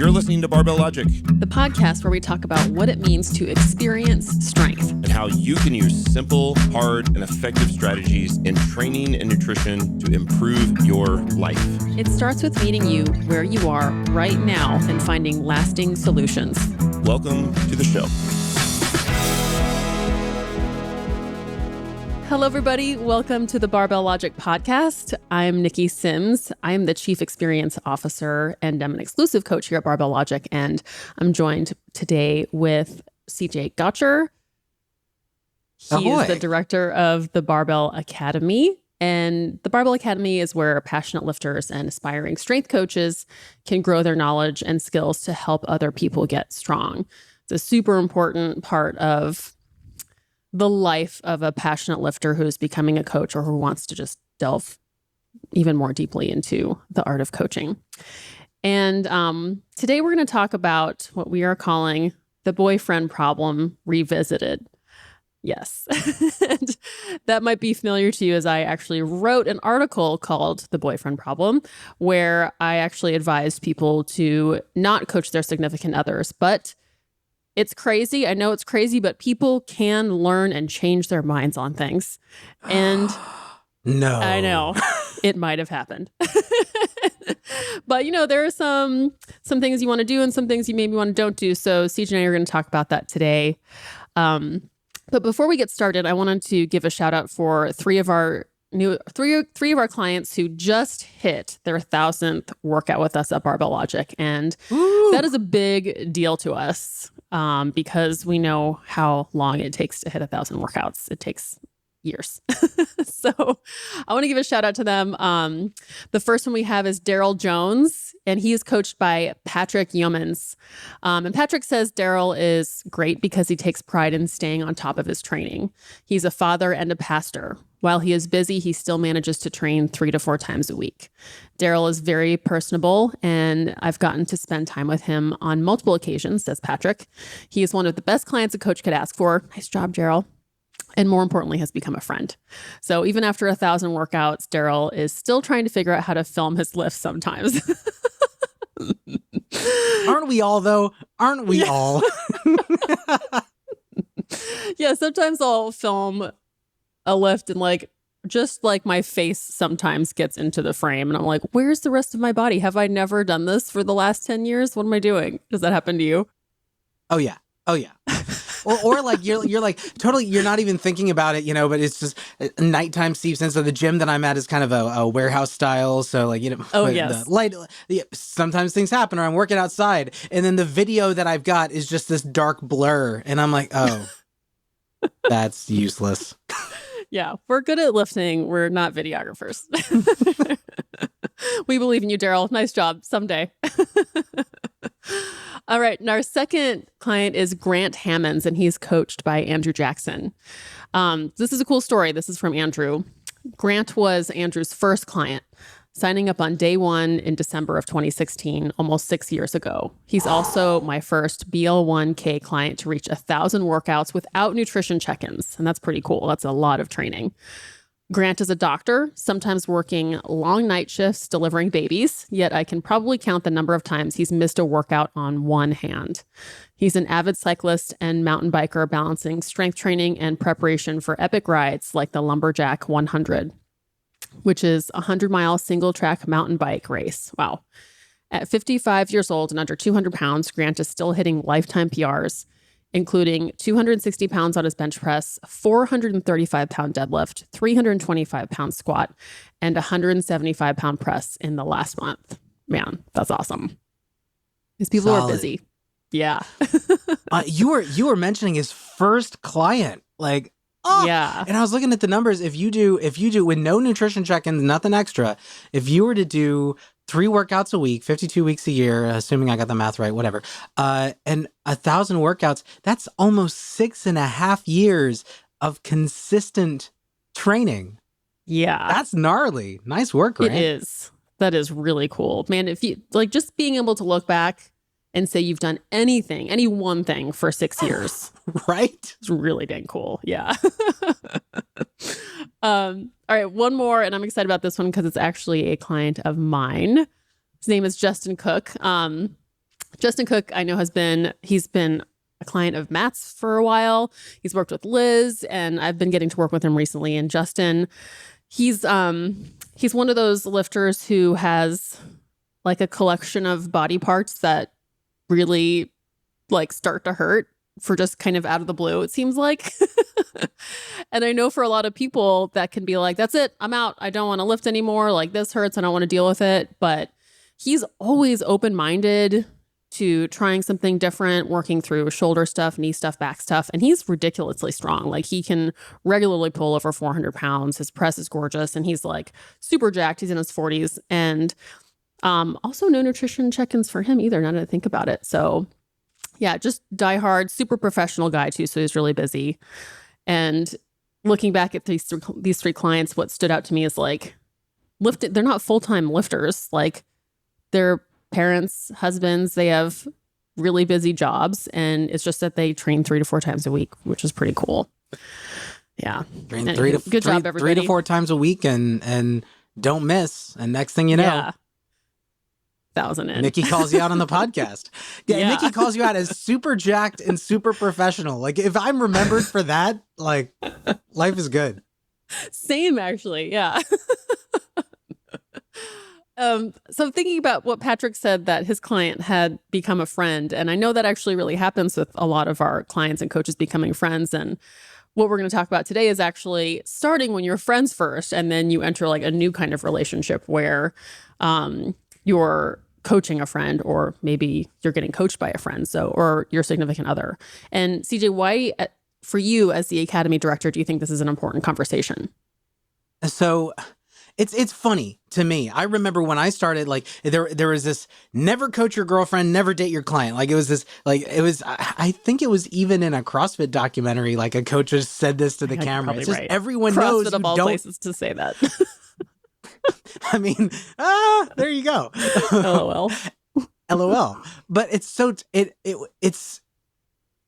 You're listening to Barbell Logic, the podcast where we talk about what it means to experience strength and how you can use simple, hard, and effective strategies in training and nutrition to improve your life. It starts with meeting you where you are right now and finding lasting solutions. Welcome to the show. Hello, everybody. Welcome to the Barbell Logic podcast. I'm Nikki Sims. I am the Chief Experience Officer and I'm an exclusive coach here at Barbell Logic. And I'm joined today with CJ Gotcher. He is the director of the Barbell Academy. And the Barbell Academy is where passionate lifters and aspiring strength coaches can grow their knowledge and skills to help other people get strong. It's a super important part of the life of a passionate lifter who is becoming a coach or who wants to just delve even more deeply into the art of coaching. And today we're going to talk about what we are calling the boyfriend problem revisited. Yes. And that might be familiar to you, as I actually wrote an article called The Boyfriend Problem, where I actually advised people to not coach their significant others. But it's crazy. I know it's crazy, but people can learn and change their minds on things. And no, I know it might have happened. But, you know, there are some things you want to do and some things you maybe want to don't do. So CJ and I are going to talk about that today. But before we get started, I wanted to give a shout out for three of our clients who just hit their 1,000th workout with us at Barbell Logic. And that is a big deal to us because we know how long it takes to hit 1,000 workouts. It takes years. So I want to give a shout out to them. The first one we have is Daryl Jones, and he is coached by Patrick Yeomans. And Patrick says Daryl is great because he takes pride in staying on top of his training. He's a father and a pastor. While he is busy, he still manages to train 3 to 4 times a week. Daryl is very personable, and I've gotten to spend time with him on multiple occasions, says Patrick. He is one of the best clients a coach could ask for. Nice job, Daryl. And more importantly, has become a friend. So even after 1,000 workouts, Daryl is still trying to figure out how to film his lifts sometimes. Aren't we all, though? Aren't we all? Yeah, sometimes I'll film a lift and just my face sometimes gets into the frame. And I'm like, where's the rest of my body? Have I never done this for the last 10 years? What am I doing? Does that happen to you? Oh, yeah. Or you're like totally, you're not even thinking about it, but it's just nighttime seeps in. So the gym that I'm at is kind of a warehouse style. So yes. The light, sometimes things happen or I'm working outside. And then the video that I've got is just this dark blur. And I'm like, oh, that's useless. Yeah, we're good at lifting. We're not videographers. We believe in you, Daryl. Nice job. Someday. All right. And our second client is Grant Hammonds, and he's coached by Andrew Jackson. This is a cool story. This is from Andrew. Grant was Andrew's first client, signing up on day one in December of 2016, almost 6 years ago. He's also my first BL1K client to reach 1,000 workouts without nutrition check-ins. And that's pretty cool. That's a lot of training. Grant is a doctor, sometimes working long night shifts delivering babies, yet I can probably count the number of times he's missed a workout on one hand. He's an avid cyclist and mountain biker balancing strength training and preparation for epic rides like the Lumberjack 100, which is a 100-mile single-track mountain bike race. Wow. At 55 years old and under 200 pounds, Grant is still hitting lifetime PRs, including 260 pounds on his bench press, 435-pound deadlift, 325-pound squat, and 175-pound press in the last month. Man, that's awesome. These people are busy. Yeah. You were mentioning his first client. Yeah. And I was looking at the numbers. If you do with no nutrition check-ins, nothing extra, if you were to do 3 workouts a week, 52 weeks a year, assuming I got the math right, whatever, and 1,000 workouts, that's almost 6.5 years of consistent training. Yeah. That's gnarly. Nice work, Grant. It is. That is really cool. Man, if you just being able to look back and say you've done anything, any one thing for 6 years. Right? It's really dang cool. Yeah. All right, one more, and I'm excited about this one because it's actually a client of mine. His name is Justin Cook. Justin Cook, I know he's been a client of Matt's for a while. He's worked with Liz, and I've been getting to work with him recently. And Justin, he's one of those lifters who has like a collection of body parts that really like start to hurt for just kind of out of the blue, it seems like. And I know for a lot of people that can be like, that's it, I'm out. I don't want to lift anymore. Like, this hurts. I don't want to deal with it. But he's always open-minded to trying something different, working through shoulder stuff, knee stuff, back stuff. And he's ridiculously strong. Like, he can regularly pull over 400 pounds. His press is gorgeous. And he's like super jacked. He's in his 40s. And also no nutrition check-ins for him either, now that I think about it. So yeah, just die hard, super professional guy too. So he's really busy. And looking back at these three clients, what stood out to me is like, they're not full-time lifters. Like, they're parents, husbands, they have really busy jobs. And it's just that they train 3 to 4 times a week, which is pretty cool. Yeah. Train anyway, good job, everybody. 3 to 4 times a week and don't miss. And next thing you know, yeah. 1,000 in. Nikki calls you out on the podcast. Yeah, Nikki calls you out as super jacked and super professional. Like, if I'm remembered for that, like, life is good. Same, actually. Yeah. So thinking about what Patrick said, that his client had become a friend. And I know that actually really happens with a lot of our clients and coaches becoming friends. And what we're going to talk about today is actually starting when you're friends first, and then you enter like a new kind of relationship where you're coaching a friend, or maybe you're getting coached by a friend, or your significant other. And CJ, why, for you as the Academy director, do you think this is an important conversation? So it's funny to me. I remember when I started, like, there was this never coach your girlfriend, never date your client. Like, it was this, like, it was, I think it was even in a CrossFit documentary, like a coach just said this to the camera. It's just right. everyone CrossFit knows of all don't, places to say that. I mean, there you go. LOL. LOL. But it's so, it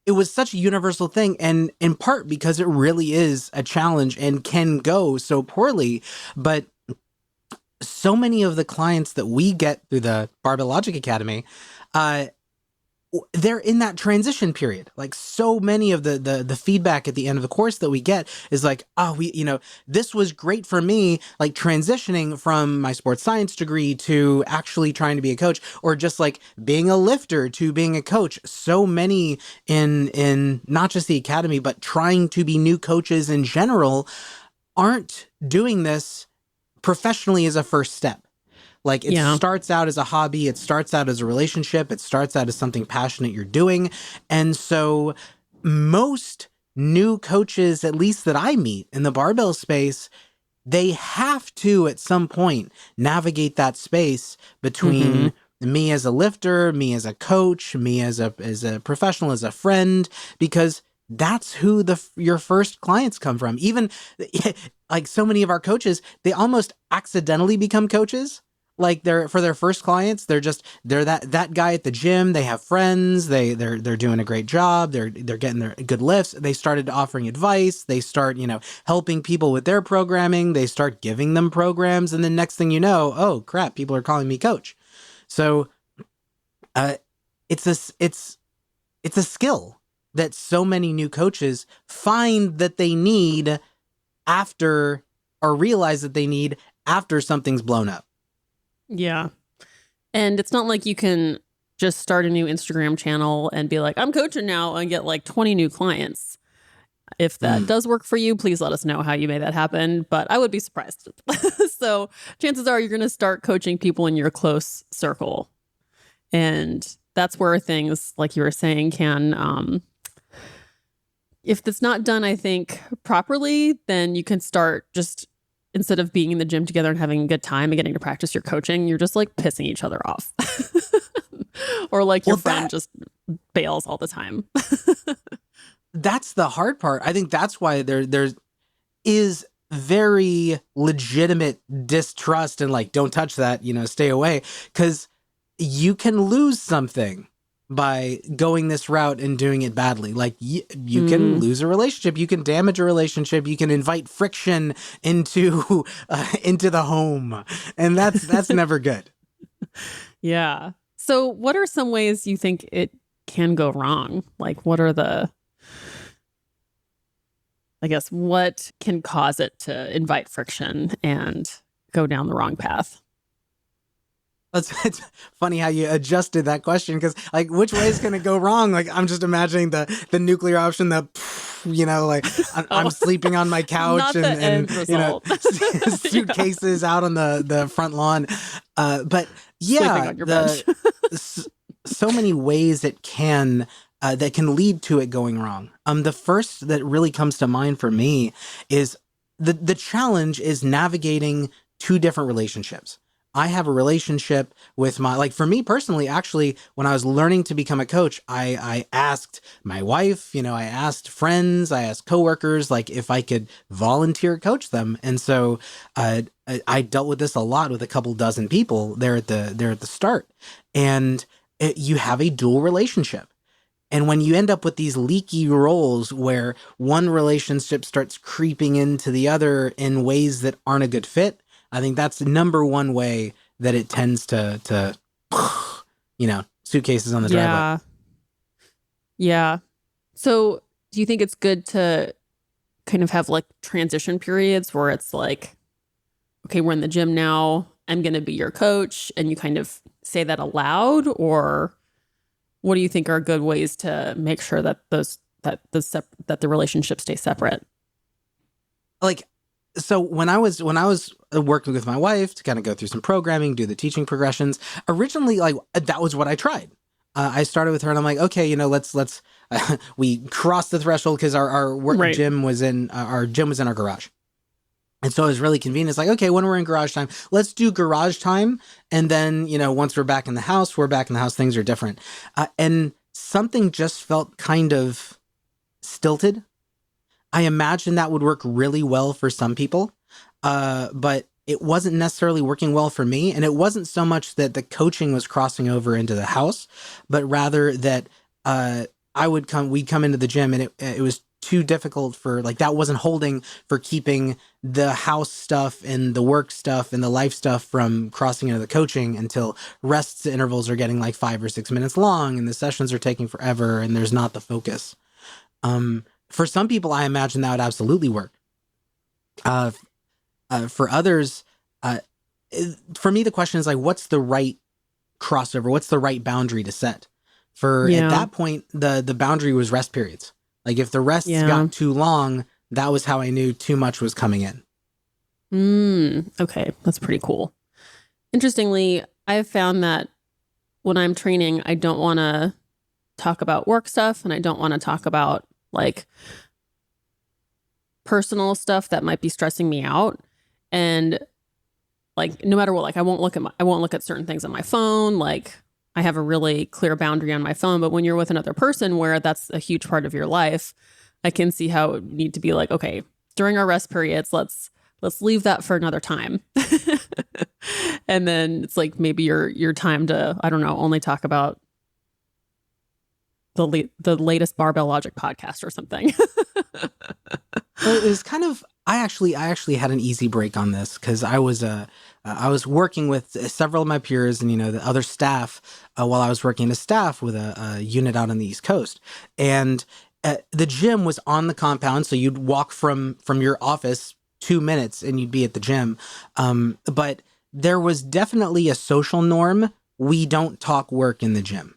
was such a universal thing, and in part because it really is a challenge and can go so poorly. But so many of the clients that we get through the Barbell Logic Academy, they're in that transition period. Like, so many of the feedback at the end of the course that we get is like, this was great for me, like transitioning from my sports science degree to actually trying to be a coach, or just like being a lifter to being a coach. So many in not just the academy, but trying to be new coaches in general, aren't doing this professionally as a first step. Like, it starts out as a hobby. It starts out as a relationship. It starts out as something passionate you're doing. And so most new coaches, at least that I meet in the barbell space, they have to, at some point, navigate that space between me as a lifter, me as a coach, me as a professional, as a friend, because that's who your first clients come from. Even like, so many of our coaches, they almost accidentally become coaches. Like, for their first clients, they're that guy at the gym. They have friends. They're doing a great job. They're getting their good lifts. They started offering advice. They start, helping people with their programming. They start giving them programs, and then next thing you know, oh crap, people are calling me coach. So, it's a skill that so many new coaches find that they need after, or realize that they need after something's blown up. Yeah. And it's not like you can just start a new Instagram channel and be like, I'm coaching now, and get like 20 new clients. If that does work for you, please let us know how you made that happen. But I would be surprised. So chances are you're going to start coaching people in your close circle. And that's where things, like you were saying, can, if it's not done, I think, properly, then you can start just, instead of being in the gym together and having a good time and getting to practice your coaching, you're just like pissing each other off. Or like your friend just bails all the time. That's the hard part. I think that's why there is very legitimate distrust and like, don't touch that, stay away. Because you can lose something by going this route and doing it badly. Like, you can lose a relationship, you can damage a relationship, you can invite friction into the home, and that's never good. Yeah. So what are some ways you think it can go wrong? Like, what are I guess, what can cause it to invite friction and go down the wrong path? It's funny how you adjusted that question, because like, which way is going to go wrong? Like, I'm just imagining the nuclear option, like I'm sleeping on my couch Not the end result. Suitcases out on the front lawn. But Sleeping yeah, on your bench. so many ways it can that can lead to it going wrong. The first that really comes to mind for me is the challenge is navigating two different relationships. I have a relationship with like for me personally, actually, when I was learning to become a coach, I asked my wife, I asked friends, I asked coworkers, like if I could volunteer coach them. And so I dealt with this a lot with a couple dozen people there at the start. And you have a dual relationship. And when you end up with these leaky roles where one relationship starts creeping into the other in ways that aren't a good fit, I think that's the number one way that it tends to suitcases on the driveway. Yeah. So do you think it's good to kind of have like transition periods where it's like, okay, we're in the gym now, I'm going to be your coach, and you kind of say that aloud? Or what do you think are good ways to make sure that that the relationship stays separate? Like, so when I was working with my wife to kind of go through some programming, do the teaching progressions, originally, like, that was what I tried. I started with her and I'm like, okay, let's we crossed the threshold because our work gym was in our garage. And so it was really convenient. It's like, okay, when we're in garage time, let's do garage time. And then, once we're back in the house, things are different. And something just felt kind of stilted. I imagine that would work really well for some people, but it wasn't necessarily working well for me. And it wasn't so much that the coaching was crossing over into the house, but rather that we'd come into the gym and it was too difficult for, like, that wasn't holding for keeping the house stuff and the work stuff and the life stuff from crossing into the coaching until rest intervals are getting like 5 or 6 minutes long and the sessions are taking forever and there's not the focus. For some people, I imagine that would absolutely work. For others, for me, the question is like, what's the right crossover? What's the right boundary to set? At that point, the boundary was rest periods. Like if the rests got too long, that was how I knew too much was coming in. Okay, that's pretty cool. Interestingly, I've found that when I'm training, I don't want to talk about work stuff and I don't want to talk about like personal stuff that might be stressing me out. And like, no matter what, like I won't look at certain things on my phone. Like I have a really clear boundary on my phone, but when you're with another person where that's a huge part of your life, I can see how it would need to be like, okay, during our rest periods, let's leave that for another time. And then it's like maybe your time to, I don't know, only talk about the latest Barbell Logic podcast or something. Well, it was kind of, I actually had an easy break on this because I was working with several of my peers and the other staff while I was working as staff with a unit out on the East Coast, and the gym was on the compound, so you'd walk from your office 2 minutes and you'd be at the gym. But there was definitely a social norm. We don't talk work in the gym.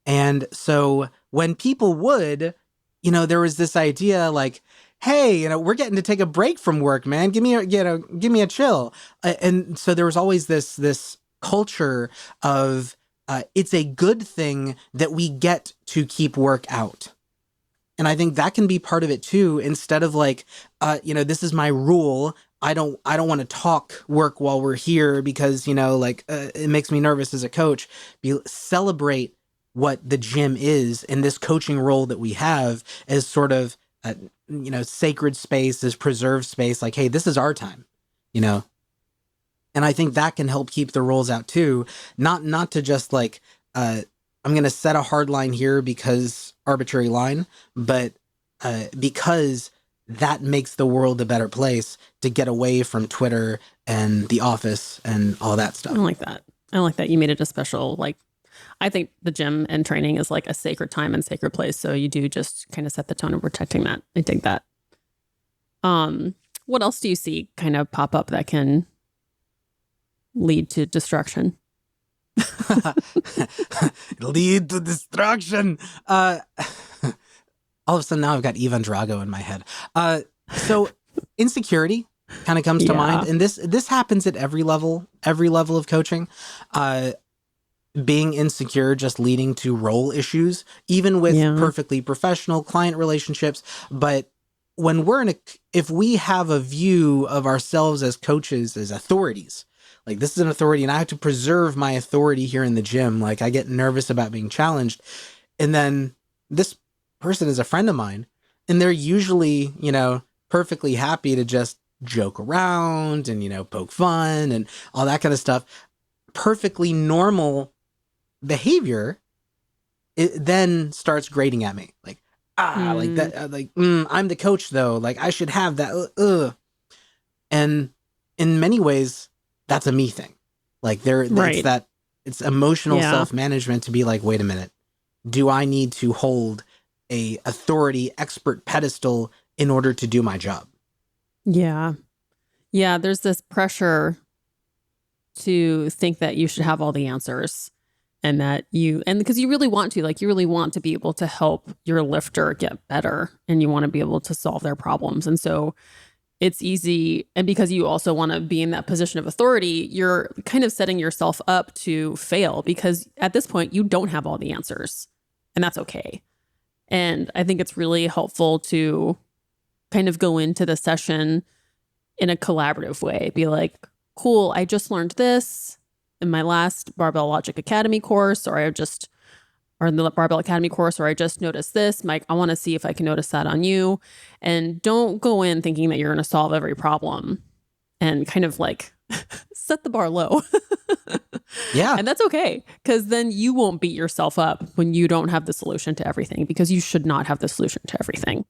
And so when people would, there was this idea like, hey, we're getting to take a break from work, man. Give me a chill. And so there was always this culture of it's a good thing that we get to keep work out. And I think that can be part of it too. Instead of like, this is my rule. I don't want to talk work while we're here because, it makes me nervous as a coach. Celebrate what the gym is and this coaching role that we have as sort of, sacred space, as preserved space. Like, hey, this is our time, And I think that can help keep the roles out too. Not to just like, I'm going to set a hard line here because arbitrary line, but because that makes the world a better place to get away from Twitter and the office and all that stuff. I like that. You made it a special like I think the gym and training is like a sacred time and sacred place. So you do just kind of set the tone of protecting that. I dig that. What else do you see kind of pop up that can lead to destruction? Lead to destruction. All of a sudden now I've got Ivan Drago in my head. So insecurity kind of comes to mind. And this happens at every level of coaching. Being insecure just leading to role issues, even with perfectly professional client relationships. But when if we have a view of ourselves as coaches, as authorities, like this is an authority and I have to preserve my authority here in the gym. Like I get nervous about being challenged. And then this person is a friend of mine and they're usually, perfectly happy to just joke around and, poke fun and all that kind of stuff. Perfectly normal behavior, it then starts grating at me. Like, like that, I'm the coach though. Like I should have that. And in many ways, that's a me thing. Like it's emotional self-management to be like, wait a minute, do I need to hold a authority expert pedestal in order to do my job? Yeah. Yeah. There's this pressure to think that you should have all the answers and because you really want to be able to help your lifter get better and you want to be able to solve their problems. And so it's easy. And because you also want to be in that position of authority, you're kind of setting yourself up to fail because at this point you don't have all the answers and that's okay. And I think it's really helpful to kind of go into the session in a collaborative way. Be like, cool, I just learned this in my last Barbell Logic Academy course, or in the Barbell Academy course, or I just noticed this. Mike, I want to see if I can notice that on you. And don't go in thinking that you're going to solve every problem and kind of like set the bar low. Yeah. And that's okay, because then you won't beat yourself up when you don't have the solution to everything, because you should not have the solution to everything.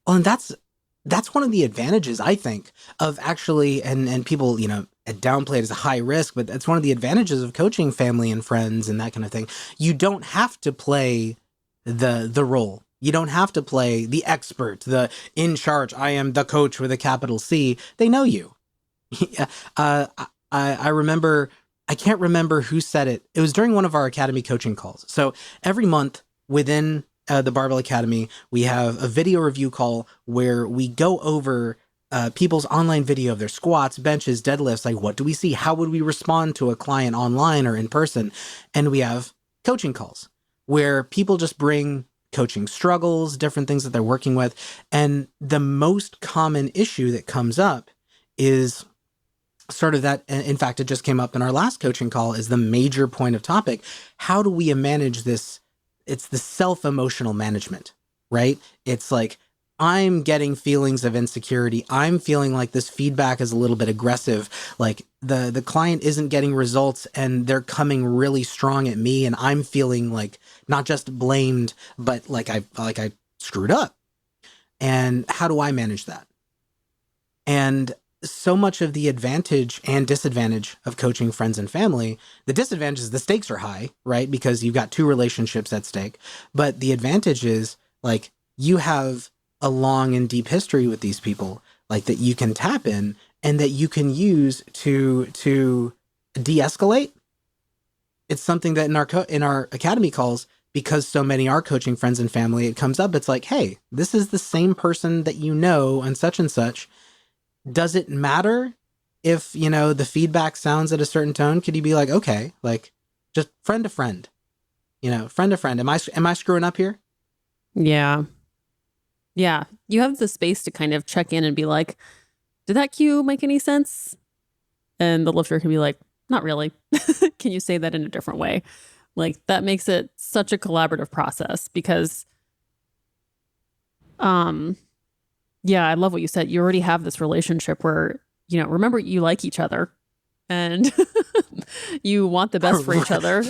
Well, and that's one of the advantages, I think, of actually, and people, downplay it as a high risk, but that's one of the advantages of coaching family and friends and that kind of thing. You don't have to play the role. You don't have to play the expert, the in charge. I am the coach with a capital C. They know you. I remember, I can't remember who said it. It was during one of our academy coaching calls. So every month within the Barbell Academy, we have a video review call where we go over people's online video of their squats, benches, deadlifts. Like, what do we see? How would we respond to a client online or in person? And we have coaching calls where people just bring coaching struggles, different things that they're working with. And the most common issue that comes up is sort of that. In fact, it just came up in our last coaching call, is the major point of topic. How do we manage this? It's the self-emotional management, right? It's like, I'm getting feelings of insecurity. I'm feeling like this feedback is a little bit aggressive. Like the client isn't getting results and they're coming really strong at me. And I'm feeling like not just blamed, but like I screwed up. And how do I manage that? And so much of the advantage and disadvantage of coaching friends and family, the disadvantage is the stakes are high, right? Because you've got two relationships at stake. But the advantage is like you have a long and deep history with these people, like that you can tap in and that you can use to de-escalate. It's something that in our academy calls, because so many are coaching friends and family, it comes up. It's like, hey, this is the same person that you know and such. Does it matter if, the feedback sounds at a certain tone? Could you be like, okay, like just friend to friend, friend to friend. Am I screwing up here? Yeah. Yeah. You have the space to kind of check in and be like, did that cue make any sense? And the lifter can be like, not really. Can you say that in a different way? Like that makes it such a collaborative process because, yeah, I love what you said. You already have this relationship where, remember you like each other and you want the best for each other.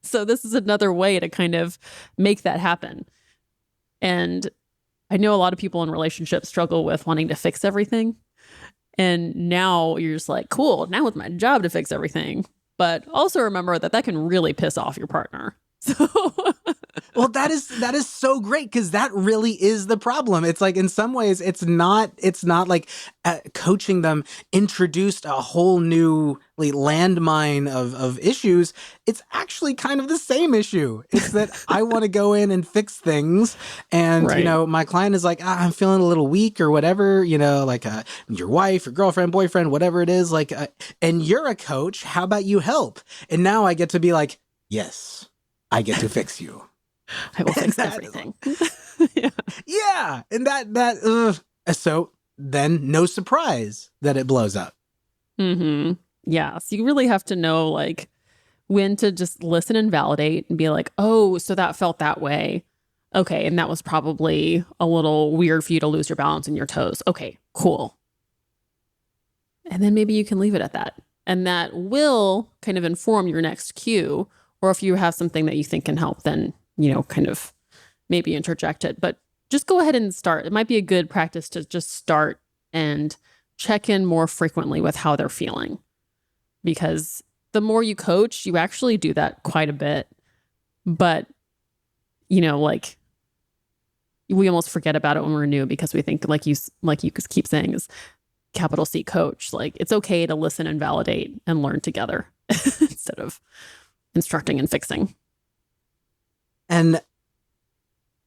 So this is another way to kind of make that happen. And I know a lot of people in relationships struggle with wanting to fix everything. And now you're just like, cool, now it's my job to fix everything. But also remember that can really piss off your partner. So well, that is so great, because that really is the problem. It's like, in some ways, it's not like coaching them introduced a whole new landmine of issues. It's actually kind of the same issue. It's that I want to go in and fix things, and right. my client is like, I'm feeling a little weak or whatever. Like your wife, your girlfriend, boyfriend, whatever it is. Like, and you're a coach. How about you help? And now I get to be like, yes, I get to fix you. I will fix everything. Yeah. And so then no surprise that it blows up. Mm-hmm. Yeah. So you really have to know like when to just listen and validate and be like, oh, so that felt that way. Okay. And that was probably a little weird for you to lose your balance and your toes. Okay, cool. And then maybe you can leave it at that. And that will kind of inform your next cue. Or if you have something that you think can help, then, kind of maybe interject it. But just go ahead and start. It might be a good practice to just start and check in more frequently with how they're feeling. Because the more you coach, you actually do that quite a bit. But, like we almost forget about it when we're new, because we think, like you keep saying, is capital C coach. Like, it's okay to listen and validate and learn together instead of instructing and fixing. And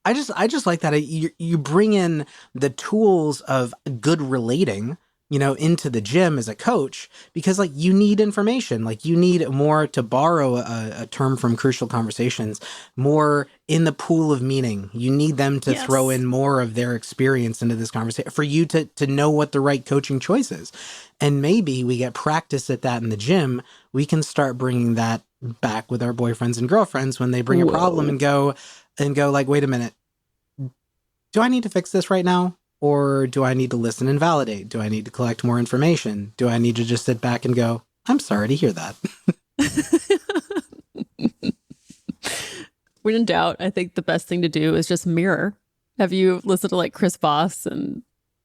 I just like that you bring in the tools of good relating, into the gym as a coach, because like you need information, like you need more, to borrow a term from Crucial Conversations, more in the pool of meaning. You need them to throw in more of their experience into this conversation for you to know what the right coaching choice is. And maybe we get practice at that in the gym. We can start bringing that back with our boyfriends and girlfriends when they bring a problem and go like, wait a minute, do I need to fix this right now? Or do I need to listen and validate? Do I need to collect more information? Do I need to just sit back and go, I'm sorry to hear that? When in doubt, I think the best thing to do is just mirror. Have you listened to like Chris Voss and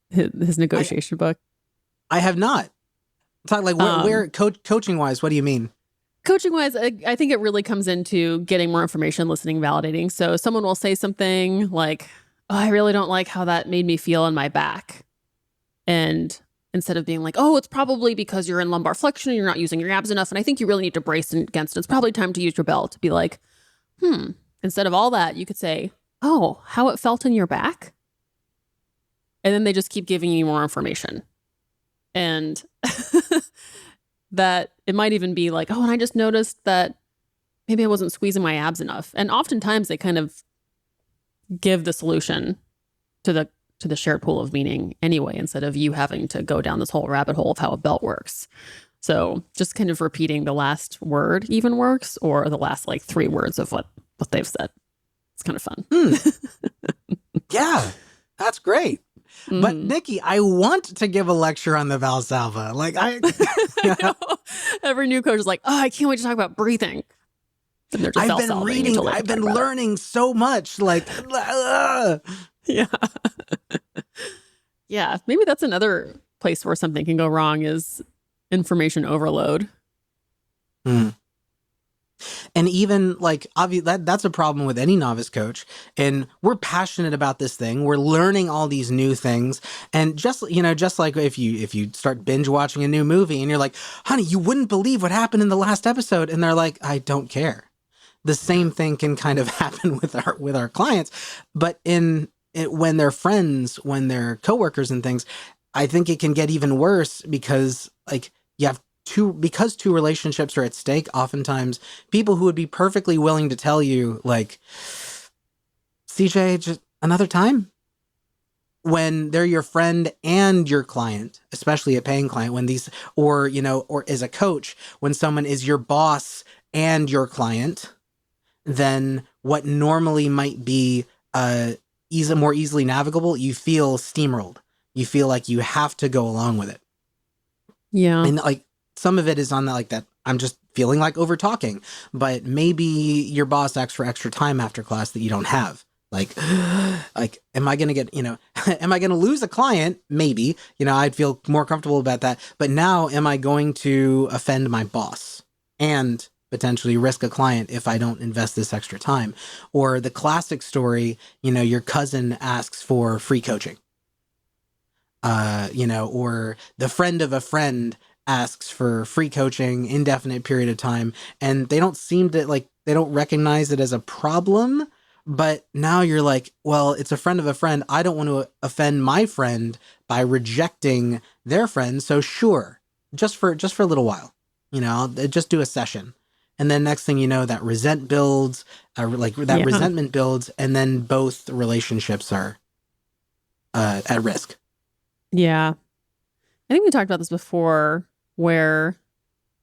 his negotiation book? I have not. Talk like where coaching wise, what do you mean? Coaching wise, I think it really comes into getting more information, listening, validating. So someone will say something like, oh, I really don't like how that made me feel in my back. And instead of being like, oh, it's probably because you're in lumbar flexion and you're not using your abs enough, and I think you really need to brace against it. It's probably time to use your belt. To be like, instead of all that, you could say, oh, how it felt in your back. And then they just keep giving you more information. And that it might even be like, oh, and I just noticed that maybe I wasn't squeezing my abs enough. And oftentimes they kind of give the solution to the shared pool of meaning anyway, instead of you having to go down this whole rabbit hole of how a belt works. So just kind of repeating the last word even works, or the last like 3 words of what they've said. It's kind of fun. Yeah, that's great. Mm-hmm. But Nikki, I want to give a lecture on the Valsalva. Like every new coach is like, oh, I can't wait to talk about breathing. I've been reading, I've been learning so much. Like, yeah. Yeah. Maybe that's another place where something can go wrong, is information overload. And even like, obviously, that's a problem with any novice coach. And we're passionate about this thing. We're learning all these new things. And just like if you start binge watching a new movie and you're like, honey, you wouldn't believe what happened in the last episode. And they're like, I don't care. The same thing can kind of happen with our clients, but when they're friends, when they're coworkers and things, I think it can get even worse, because like you have two relationships are at stake. Oftentimes, people who would be perfectly willing to tell you like, CJ, just another time, when they're your friend and your client, especially a paying client, when these, or as a coach, when someone is your boss and your client, then what normally might be more easily navigable, you feel steamrolled. You feel like you have to go along with it. Yeah. And like some of it is on that I'm just feeling like over talking, but maybe your boss asks for extra time after class that you don't have. Like, am I going to get, am I going to lose a client? Maybe, I'd feel more comfortable about that. But now am I going to offend my boss? and potentially risk a client if I don't invest this extra time. Or the classic story, your cousin asks for free coaching, or the friend of a friend asks for free coaching, indefinite period of time, and they don't seem to they don't recognize it as a problem. But now you're like, well, it's a friend of a friend. I don't want to offend my friend by rejecting their friend. So sure, just for a little while, I'll just do a session. And then next thing you know, that resentment builds, and then both relationships are at risk. Yeah. I think we talked about this before, where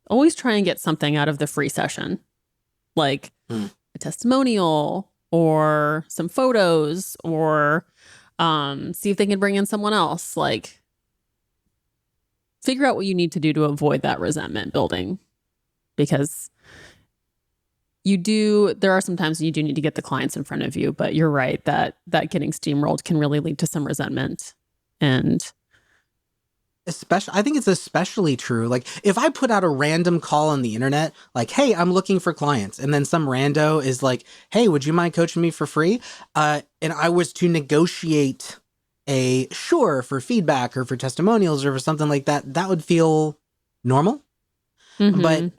always try and get something out of the free session, like a testimonial or some photos, or see if they can bring in someone else. Like, figure out what you need to do to avoid that resentment building, because there are some times you do need to get the clients in front of you, but you're right that getting steamrolled can really lead to some resentment. And I think it's especially true. Like, if I put out a random call on the internet, like, hey, I'm looking for clients, and then some rando is like, hey, would you mind coaching me for free? And I was to negotiate for feedback or for testimonials or for something like that, that would feel normal. Mm-hmm. But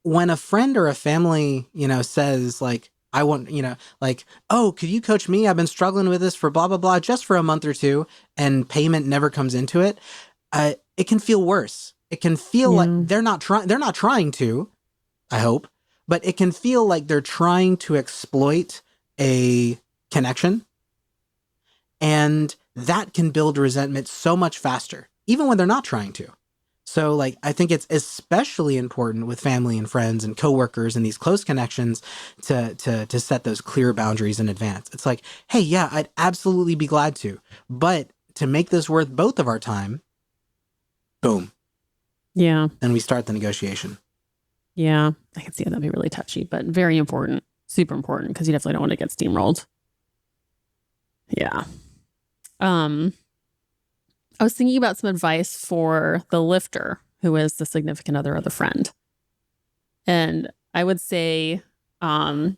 when a friend or a family, says like, I want, oh, could you coach me? I've been struggling with this for blah, blah, blah, just for a month or two, and payment never comes into it. It can feel worse. It can feel like they're not trying to, I hope, but it can feel like they're trying to exploit a connection. And that can build resentment so much faster, even when they're not trying to. So I think it's especially important with family and friends and coworkers and these close connections to set those clear boundaries in advance. It's like, hey, yeah, I'd absolutely be glad to, but to make this worth both of our time, boom. Yeah. Then we start the negotiation. Yeah. I can see that'd be really touchy, but very important, super important, because you definitely don't want to get steamrolled. Yeah. I was thinking about some advice for the lifter, who is the significant other of the friend. And I would say, kind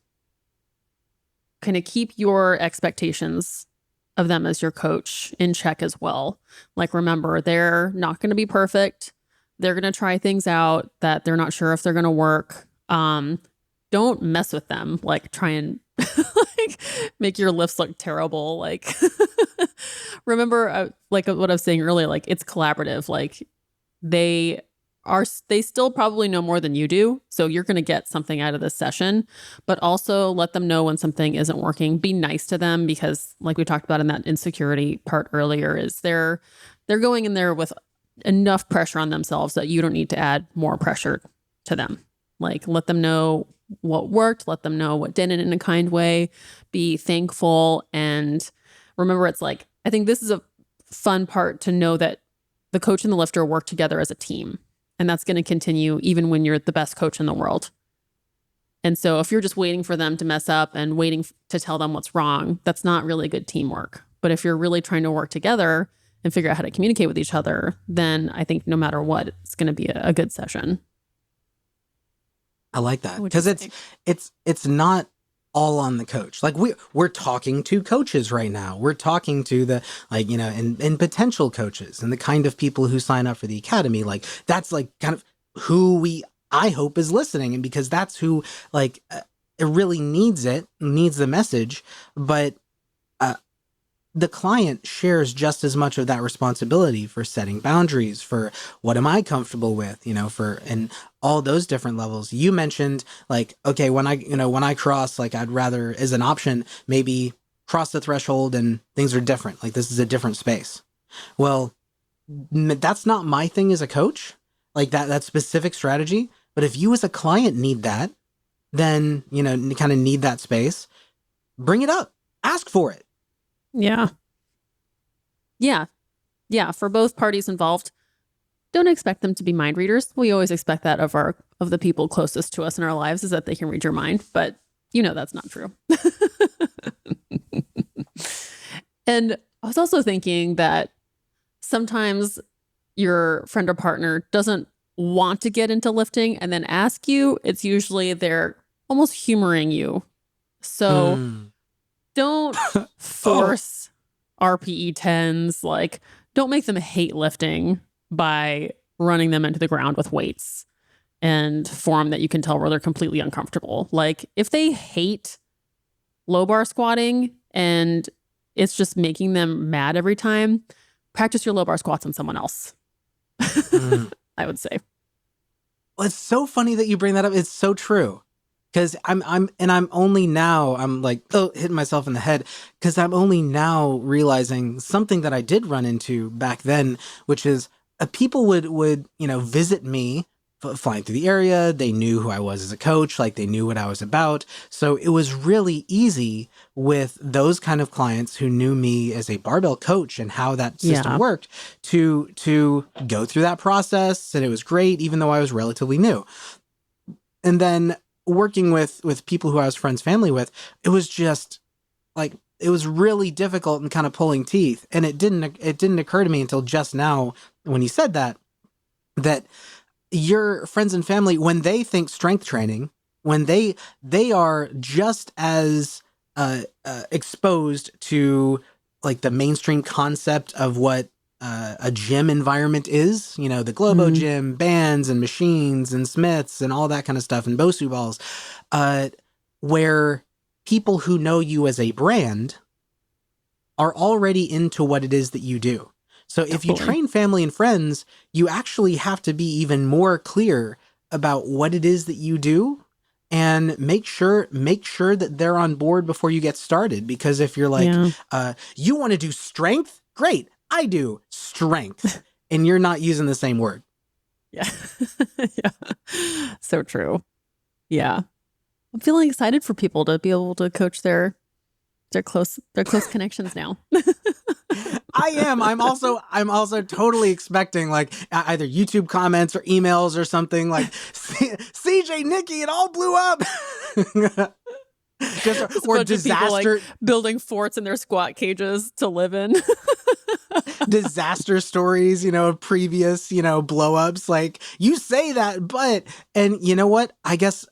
of keep your expectations of them as your coach in check as well. Like, remember, they're not going to be perfect. They're going to try things out that they're not sure if they're going to work. Don't mess with them. Like, try and make your lifts look terrible. Like, remember, like what I was saying earlier, like, it's collaborative. Like, they still probably know more than you do. So you're going to get something out of this session, but also let them know when something isn't working. Be nice to them, because like we talked about in that insecurity part earlier, is they're going in there with enough pressure on themselves that you don't need to add more pressure to them. Like, let them know what worked, let them know what didn't in a kind way, be thankful. And remember, it's like, I think this is a fun part to know that the coach and the lifter work together as a team. And that's going to continue even when you're the best coach in the world. And so if you're just waiting for them to mess up and waiting to tell them what's wrong, that's not really good teamwork. But if you're really trying to work together and figure out how to communicate with each other, then I think no matter what, it's going to be a good session. I like that, because it's not all on the coach. Like, we're talking to coaches right now. We're talking to the, and potential coaches and the kind of people who sign up for the academy. Like, that's like kind of who I hope is listening. And because that's who it really needs the message. But the client shares just as much of that responsibility for setting boundaries, for what am I comfortable with, and all those different levels. You mentioned okay, when I cross, I'd rather, as an option, maybe cross the threshold and things are different. Like, this is a different space. Well, that's not my thing as a coach, that specific strategy. But if you as a client need that, then, kind of need that space, bring it up, ask for it. Yeah. For both parties involved, don't expect them to be mind readers. We always expect that of the people closest to us in our lives, is that they can read your mind, but that's not true. And I was also thinking that sometimes your friend or partner doesn't want to get into lifting and then ask you, it's usually they're almost humoring you. So don't force RPE 10s. Like, don't make them hate lifting by running them into the ground with weights and form that you can tell where they're completely uncomfortable. Like, if they hate low bar squatting and it's just making them mad every time, practice your low bar squats on someone else. I would say. Well, it's so funny that you bring that up. It's so true. Because I'm only now, I'm like, hitting myself in the head, because I'm only now realizing something that I did run into back then, which is people would visit me flying through the area. They knew who I was as a coach, like they knew what I was about. So it was really easy with those kind of clients who knew me as a barbell coach and how that system worked to go through that process. And it was great, even though I was relatively new. And then working with people who I was friends, family with, it was just like, it was really difficult and kind of pulling teeth. And it didn't occur to me until just now when you said that your friends and family, when they think strength training, when they are just as exposed to like the mainstream concept of what a gym environment is, the Globo gym, bands and machines and Smiths and all that kind of stuff, and Bosu balls, where people who know you as a brand are already into what it is that you do. So if you train family and friends, you actually have to be even more clear about what it is that you do, and make sure that they're on board before you get started. Because if you're like, you want to do strength? Great. I do strength. And you're not using the same word. Yeah. So true. Yeah. I'm feeling excited for people to be able to coach their close connections now. I am. I'm also totally expecting like either YouTube comments or emails or something like CJ, Nikki, it all blew up. Or disaster, like building forts in their squat cages to live in. Disaster stories, of previous, blow ups. Like, you say that, and you know what? I guess,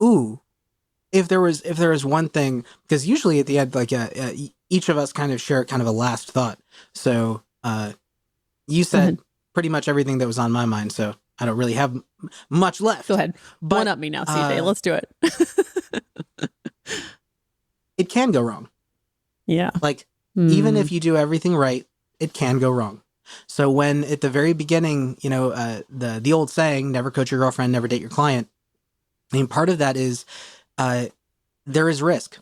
if there was one thing, because usually at the end, like each of us kind of share kind of a last thought. So you said pretty much everything that was on my mind, so I don't really have much left. Go ahead. But, one up me now, CJ. Let's do it. It can go wrong. Yeah. Like, even if you do everything right, it can go wrong. So when at the very beginning, the old saying, never coach your girlfriend, never date your client. I mean, part of that is there is risk,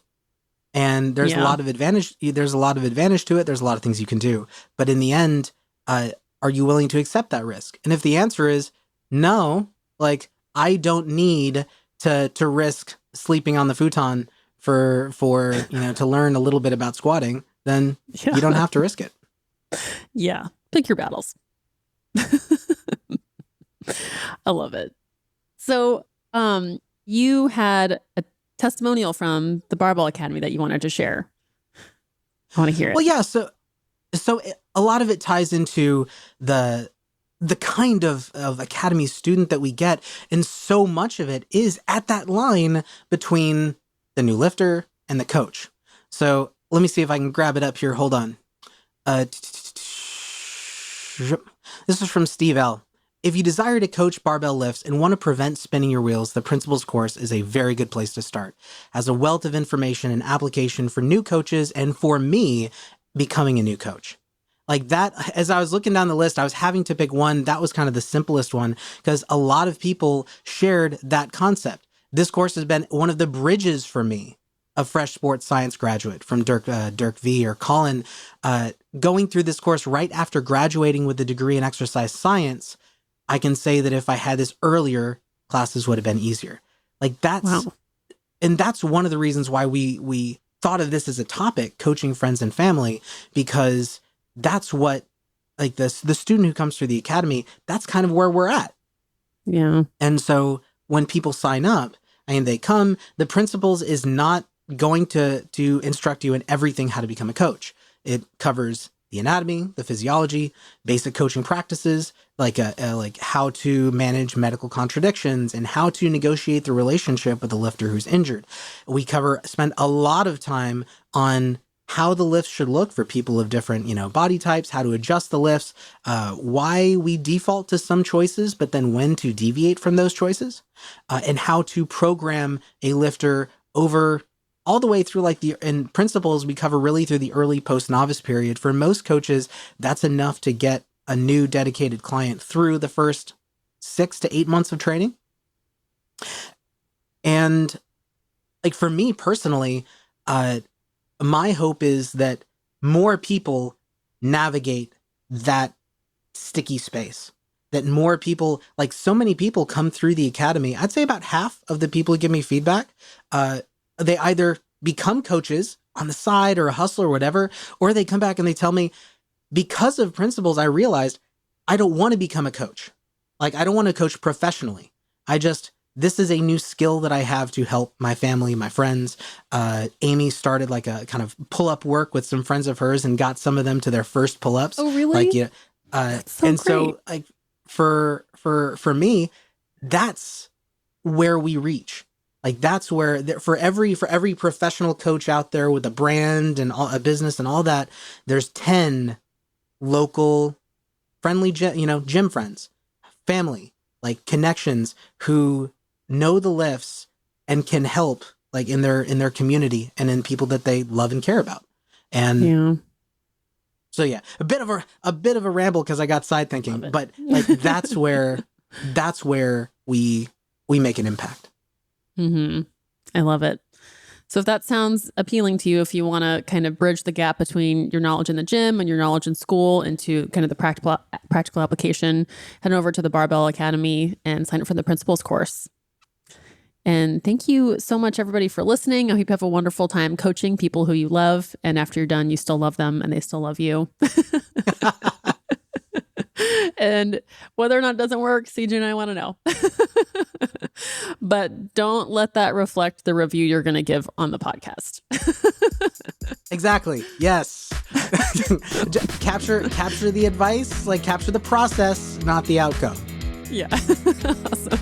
and there's a lot of advantage. There's a lot of advantage to it. There's a lot of things you can do. But in the end, are you willing to accept that risk? And if the answer is no, like, I don't need to risk sleeping on the futon for to learn a little bit about squatting, then you don't have to risk it. Yeah. Pick your battles. I love it. So, you had a testimonial from the Barbell Academy that you wanted to share. I want to hear it. Well, yeah. So a lot of it ties into the kind of academy student that we get. And so much of it is at that line between the new lifter and the coach. So let me see if I can grab it up here. Hold on. This is from Steve L. If you desire to coach barbell lifts and want to prevent spinning your wheels, the Principles course is a very good place to start. Has a wealth of information and application for new coaches and for me becoming a new coach. Like that, as I was looking down the list, I was having to pick one. That was kind of the simplest one because a lot of people shared that concept. This course has been one of the bridges for me, a fresh sports science graduate from Dirk V or Colin, going through this course right after graduating with a degree in exercise science. I can say that if I had this earlier, classes would have been easier. Like that's, and that's one of the reasons why we thought of this as a topic, coaching friends and family, because that's what, like the student who comes through the academy, that's kind of where we're at. Yeah. And so when people sign up and they come, the Principles is not going to instruct you in everything how to become a coach. It covers the anatomy, the physiology, basic coaching practices, like how to manage medical contradictions and how to negotiate the relationship with a lifter who's injured. We spend a lot of time on how the lifts should look for people of different, body types, how to adjust the lifts, why we default to some choices, but then when to deviate from those choices, and how to program a lifter over all the way through in principles we cover really through the early post-novice period. For most coaches, that's enough to get a new dedicated client through the first 6 to 8 months of training. And for me personally, my hope is that more people navigate that sticky space, that more people, so many people come through the academy. I'd say about half of the people who give me feedback, they either become coaches on the side or a hustle or whatever, or they come back and they tell me, because of principles, I realized I don't want to become a coach. I don't want to coach professionally. This is a new skill that I have to help my family, my friends. Amy started a kind of pull-up work with some friends of hers and got some of them to their first pull-ups. Oh, really? That's so great. So for me, that's where we reach. That's where for every professional coach out there with a brand and a business and all that, there's 10 local friendly gym friends, family, connections who know the lifts and can help in their community and in people that they love and care about. And so a bit of a ramble because I got side thinking, but that's where we make an impact. Mm-hmm. I love it. So if that sounds appealing to you, if you want to kind of bridge the gap between your knowledge in the gym and your knowledge in school into kind of the practical application, head over to the Barbell Academy and sign up for the Principles course. And thank you so much, everybody, for listening. I hope you have a wonderful time coaching people who you love. And after you're done, you still love them and they still love you. And whether or not it doesn't work, CJ and I want to know. But don't let that reflect the review you're going to give on the podcast. Exactly. Yes. Capture the advice, capture the process, not the outcome. Yeah. Awesome.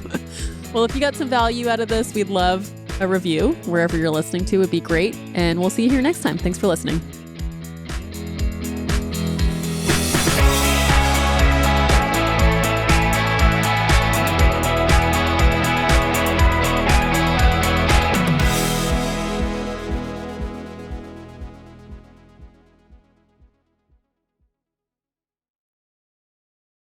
Well, if you got some value out of this, we'd love a review wherever you're listening to. Would be great. And we'll see you here next time. Thanks for listening.